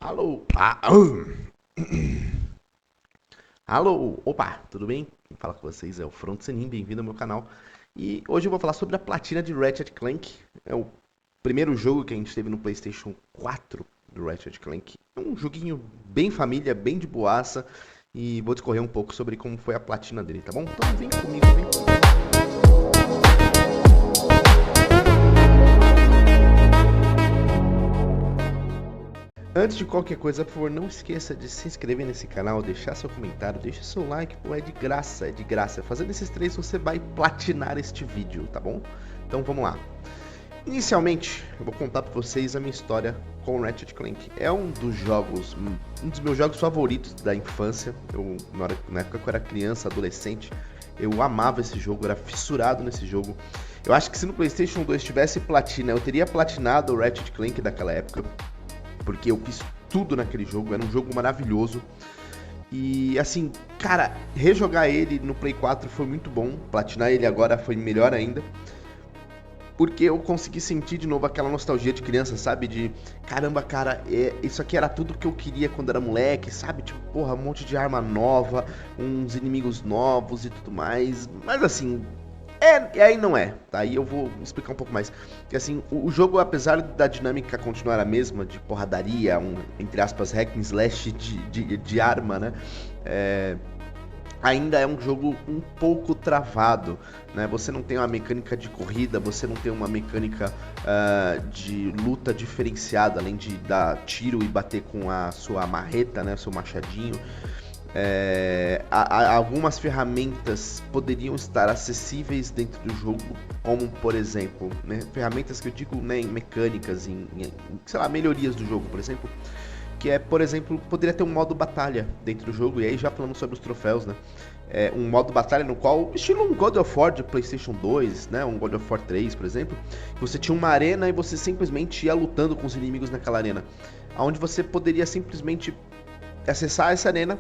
Alô? Alô? Opa, tudo bem? Quem fala com vocês é o Front Senin, bem-vindo ao meu canal. E hoje eu vou falar sobre a platina de Ratchet Clank. É o primeiro jogo que a gente teve no PlayStation 4 do Ratchet Clank. É um joguinho bem família, bem de boaça. E vou discorrer um pouco sobre como foi a platina dele, tá bom? Então vem comigo, vem comigo. Antes de qualquer coisa, por favor, não esqueça de se inscrever nesse canal, deixar seu comentário, deixe seu like, pô, é de graça, é de graça. Fazendo esses três você vai platinar este vídeo, tá bom? Então vamos lá. Inicialmente, eu vou contar pra vocês a minha história com Ratchet Clank. É um dos meus jogos favoritos da infância. Na época que eu era criança, adolescente, eu amava esse jogo, eu era fissurado nesse jogo. Eu acho que se no PlayStation 2 tivesse platina, eu teria platinado o Ratchet Clank daquela época, porque eu fiz tudo naquele jogo, era um jogo maravilhoso. E assim, cara, rejogar ele no Play 4 foi muito bom, platinar ele agora foi melhor ainda, porque eu consegui sentir de novo aquela nostalgia de criança, sabe? De caramba, cara, isso aqui era tudo que eu queria quando era moleque, sabe? Tipo, porra, um monte de arma nova, uns inimigos novos e tudo mais. Mas assim, e aí não é, tá? Aí eu vou explicar um pouco mais. Que assim, o jogo, apesar da dinâmica continuar a mesma, de porradaria, entre aspas, hack and slash de arma, né? Ainda é um jogo um pouco travado, né? Você não tem uma mecânica de corrida, você não tem uma mecânica de luta diferenciada, além de dar tiro e bater com a sua marreta, né? Seu machadinho. Algumas ferramentas poderiam estar acessíveis dentro do jogo, como por exemplo, né, ferramentas que eu digo, né, mecânicas, sei lá, melhorias do jogo, por exemplo, que é, por exemplo, poderia ter um modo batalha dentro do jogo, e aí já falando sobre os troféus, né, um modo batalha no qual, estilo um God of War de PlayStation 2, né, um God of War 3, por exemplo, você tinha uma arena e você simplesmente ia lutando com os inimigos naquela arena, onde você poderia simplesmente acessar essa arena,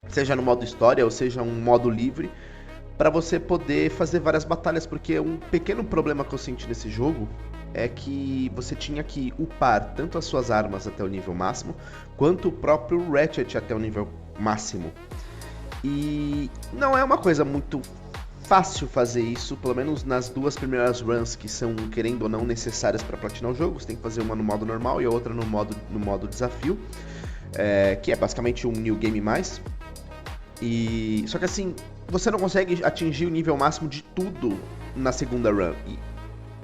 seja no modo história ou seja um modo livre, para você poder fazer várias batalhas, porque um pequeno problema que eu senti nesse jogo é que você tinha que upar tanto as suas armas até o nível máximo, quanto o próprio Ratchet até o nível máximo. E não é uma coisa muito fácil fazer isso, pelo menos nas duas primeiras runs que são, querendo ou não, necessárias para platinar o jogo. Você tem que fazer uma no modo normal e a outra no modo desafio, que é basicamente um New Game Mais. Só que assim, você não consegue atingir o nível máximo de tudo na segunda run. E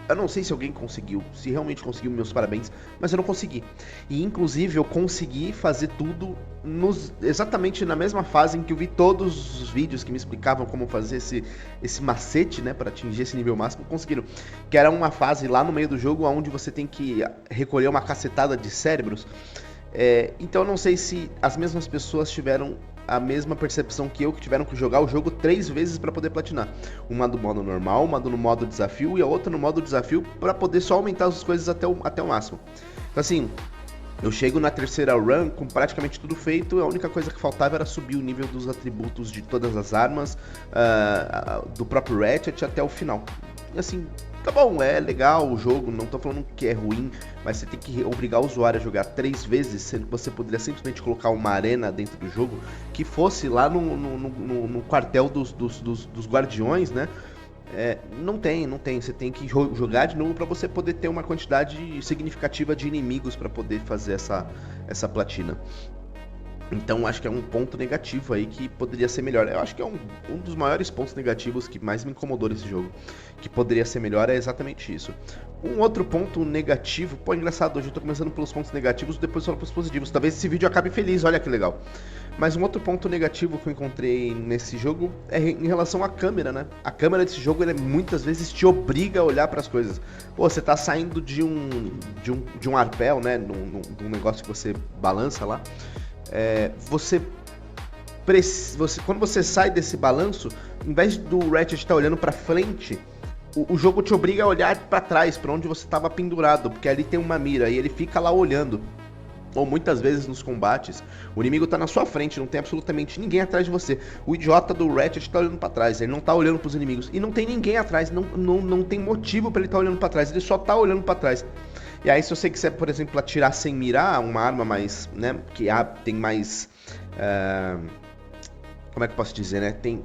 eu não sei se alguém conseguiu, se realmente conseguiu, meus parabéns, mas eu não consegui. E inclusive eu consegui fazer tudo exatamente na mesma fase em que eu vi todos os vídeos que me explicavam como fazer esse macete, né, para atingir esse nível máximo, conseguiram. Que era uma fase lá no meio do jogo onde você tem que recolher uma cacetada de cérebros. Então eu não sei se as mesmas pessoas tiveram a mesma percepção que eu, que tiveram que jogar o jogo 3 vezes para poder platinar. Uma do modo normal, uma no modo desafio e a outra no modo desafio para poder só aumentar as coisas até o máximo. Então assim, eu chego na terceira run com praticamente tudo feito, a única coisa que faltava era subir o nível dos atributos de todas as armas, do próprio Ratchet até o final. E assim, tá bom, é legal o jogo, não tô falando que é ruim, mas você tem que obrigar o usuário a jogar 3 vezes, sendo que você poderia simplesmente colocar uma arena dentro do jogo que fosse lá no quartel dos guardiões, né? Não tem, você tem que jogar de novo para você poder ter uma quantidade significativa de inimigos para poder fazer essa platina. Então acho que é um ponto negativo aí que poderia ser melhor. Eu acho que é um dos maiores pontos negativos que mais me incomodou nesse jogo, que poderia ser melhor, é exatamente isso. Um outro ponto negativo, engraçado, hoje eu tô começando pelos pontos negativos, depois falo pelos positivos. Talvez esse vídeo acabe feliz, olha que legal. Mas um outro ponto negativo que eu encontrei nesse jogo é em relação à câmera, né? A câmera desse jogo, muitas vezes te obriga a olhar para as coisas. Pô, você tá saindo de um arpel, né? De um negócio que você balança lá. Quando você sai desse balanço, em vez do Ratchet estar olhando pra frente, o jogo te obriga a olhar pra trás, pra onde você estava pendurado, porque ali tem uma mira e ele fica lá olhando. Ou muitas vezes nos combates, o inimigo tá na sua frente, não tem absolutamente ninguém atrás de você. O idiota do Ratchet tá olhando pra trás, ele não tá olhando pros inimigos. E não tem ninguém atrás, não tem motivo pra ele tá olhando pra trás, ele só tá olhando pra trás. E aí se você quiser, por exemplo, atirar sem mirar, uma arma mais, né, que tem mais... como é que eu posso dizer, né? Tem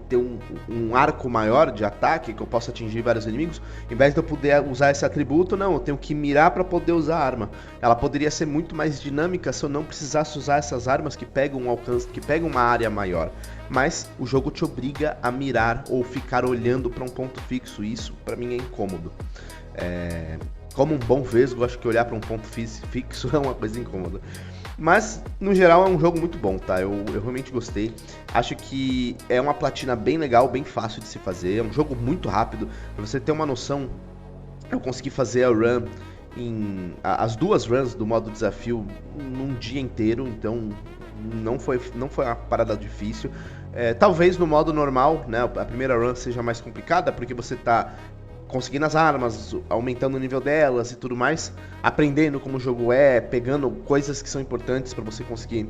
um arco maior de ataque que eu posso atingir vários inimigos. Em vez de eu poder usar esse atributo, não, eu tenho que mirar para poder usar a arma. Ela poderia ser muito mais dinâmica se eu não precisasse usar essas armas que pegam um alcance, que pegam uma área maior. Mas o jogo te obriga a mirar ou ficar olhando para um ponto fixo. E isso para mim é incômodo. Como um bom vesgo, acho que olhar para um ponto fixo é uma coisa incômoda. Mas, no geral, é um jogo muito bom, tá? Eu realmente gostei. Acho que é uma platina bem legal, bem fácil de se fazer. É um jogo muito rápido. Pra você ter uma noção, eu consegui fazer a run as duas runs do modo desafio num dia inteiro. Então, não foi uma parada difícil. Talvez no modo normal, né? A primeira run seja mais complicada, porque você tá conseguindo as armas, aumentando o nível delas e tudo mais, aprendendo como o jogo pegando coisas que são importantes pra você conseguir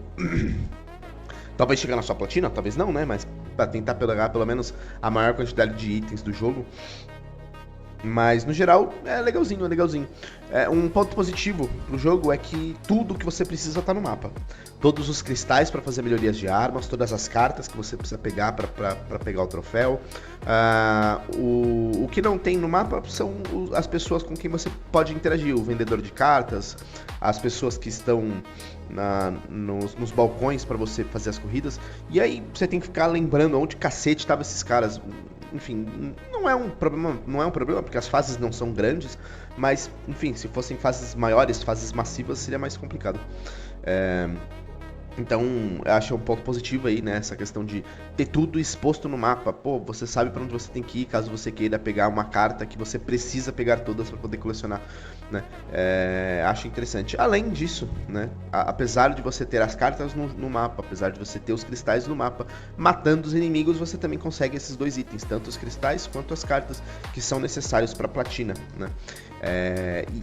talvez chegar na sua platina, talvez não, né, mas pra tentar pegar pelo menos a maior quantidade de itens do jogo. Mas no geral é legalzinho, é legalzinho. Um ponto positivo pro jogo é que tudo que você precisa tá no mapa. Todos os cristais para fazer melhorias de armas, todas as cartas que você precisa pegar para pegar o troféu. O que não tem no mapa são as pessoas com quem você pode interagir, o vendedor de cartas, as pessoas que estão nos balcões para você fazer as corridas. E aí você tem que ficar lembrando onde cacete estavam esses caras. Enfim, não é um problema porque as fases não são grandes, mas enfim, se fossem fases maiores, fases massivas, seria mais complicado. Então, eu acho um ponto positivo aí, né, essa questão de ter tudo exposto no mapa. Pô, você sabe para onde você tem que ir caso você queira pegar uma carta que você precisa pegar todas para poder colecionar, né? Acho interessante. Além disso, né, apesar de você ter as cartas no mapa, apesar de você ter os cristais no mapa, matando os inimigos você também consegue esses dois itens, tanto os cristais quanto as cartas que são necessários para platina, né?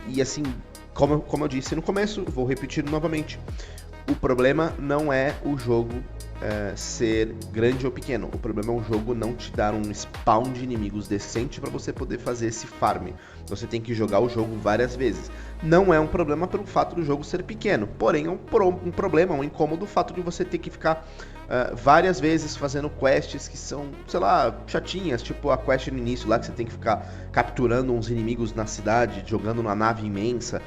E assim, como eu disse no começo, vou repetir novamente. O problema não é o jogo ser grande ou pequeno. O problema é o jogo não te dar um spawn de inimigos decente para você poder fazer esse farm. Você tem que jogar o jogo várias vezes. Não é um problema pelo fato do jogo ser pequeno. Porém, é um problema, um incômodo o fato de você ter que ficar várias vezes fazendo quests que são, sei lá, chatinhas. Tipo a quest no início lá que você tem que ficar capturando uns inimigos na cidade, jogando numa nave imensa.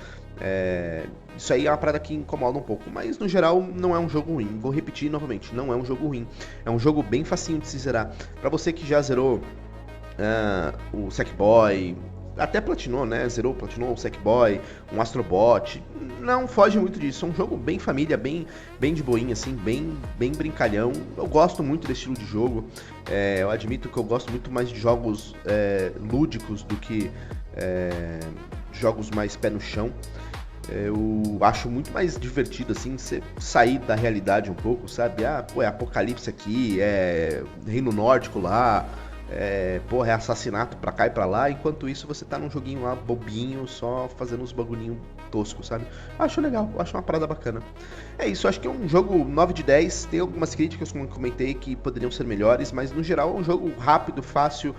Isso aí é uma parada que incomoda um pouco, mas no geral não é um jogo ruim. Vou repetir novamente, não é um jogo ruim. É um jogo bem facinho de se zerar. Pra você que já zerou o Sackboy, até platinou, né? Platinou o Sackboy, um Astrobot. Não foge muito disso. É um jogo bem família, bem de boinha, assim, bem brincalhão. Eu gosto muito desse estilo de jogo. Eu admito que eu gosto muito mais de jogos lúdicos do que jogos mais pé no chão. Eu acho muito mais divertido, assim, você sair da realidade um pouco, sabe? É apocalipse aqui, é reino nórdico lá, é assassinato pra cá e pra lá, enquanto isso você tá num joguinho lá, bobinho, só fazendo uns bagulhinhos toscos, sabe? Acho legal, acho uma parada bacana. É isso, acho que é um jogo 9 de 10, tem algumas críticas, como eu comentei, que poderiam ser melhores, mas no geral é um jogo rápido, fácil,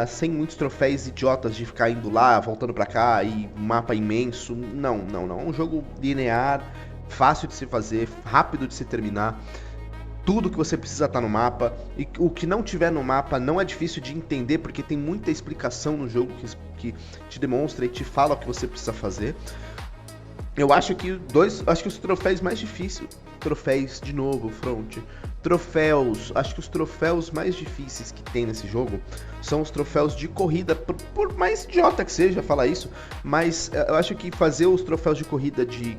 sem muitos troféus idiotas de ficar indo lá, voltando pra cá, e mapa imenso. Não, é um jogo linear, fácil de se fazer, rápido de se terminar. Tudo que você precisa tá no mapa, e o que não tiver no mapa não é difícil de entender, porque tem muita explicação no jogo que te demonstra e te fala o que você precisa fazer. Eu acho que os troféus mais difíceis, de novo, Front, acho que os troféus mais difíceis que tem nesse jogo são os troféus de corrida, por mais idiota que seja falar isso, mas eu acho que fazer os troféus de corrida, de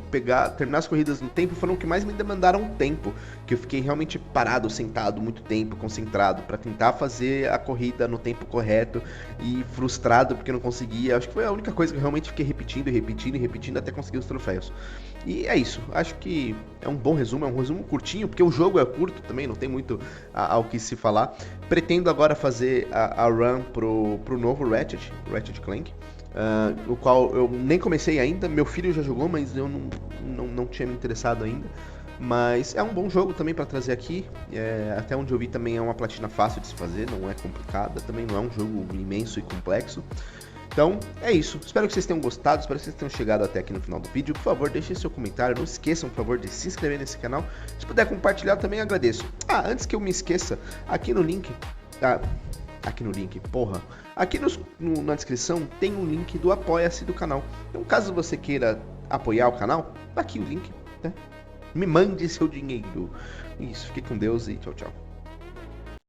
terminar as corridas no tempo, foram o que mais me demandaram tempo, que eu fiquei realmente parado, sentado, muito tempo, concentrado, pra tentar fazer a corrida no tempo correto, e frustrado porque não conseguia. Acho que foi a única coisa que eu realmente fiquei repetindo até conseguir os troféus. E é isso, acho que é um bom resumo, é um resumo curtinho, porque o jogo é curto também, não tem muito ao que se falar. Pretendo agora fazer a run pro novo Ratchet Clank, o qual eu nem comecei ainda, meu filho já jogou, mas eu não tinha me interessado ainda. Mas é um bom jogo também para trazer aqui, até onde eu vi também é uma platina fácil de se fazer, não é complicada, também não é um jogo imenso e complexo. Então, é isso. Espero que vocês tenham gostado, espero que vocês tenham chegado até aqui no final do vídeo. Por favor, deixem seu comentário, não esqueçam, por favor, de se inscrever nesse canal. Se puder compartilhar, também agradeço. Ah, antes que eu me esqueça, aqui no link... Aqui na descrição tem um link do Apoia-se do canal. Então, caso você queira apoiar o canal, tá aqui o link, né? Me mande seu dinheiro. Isso, fique com Deus e tchau, tchau.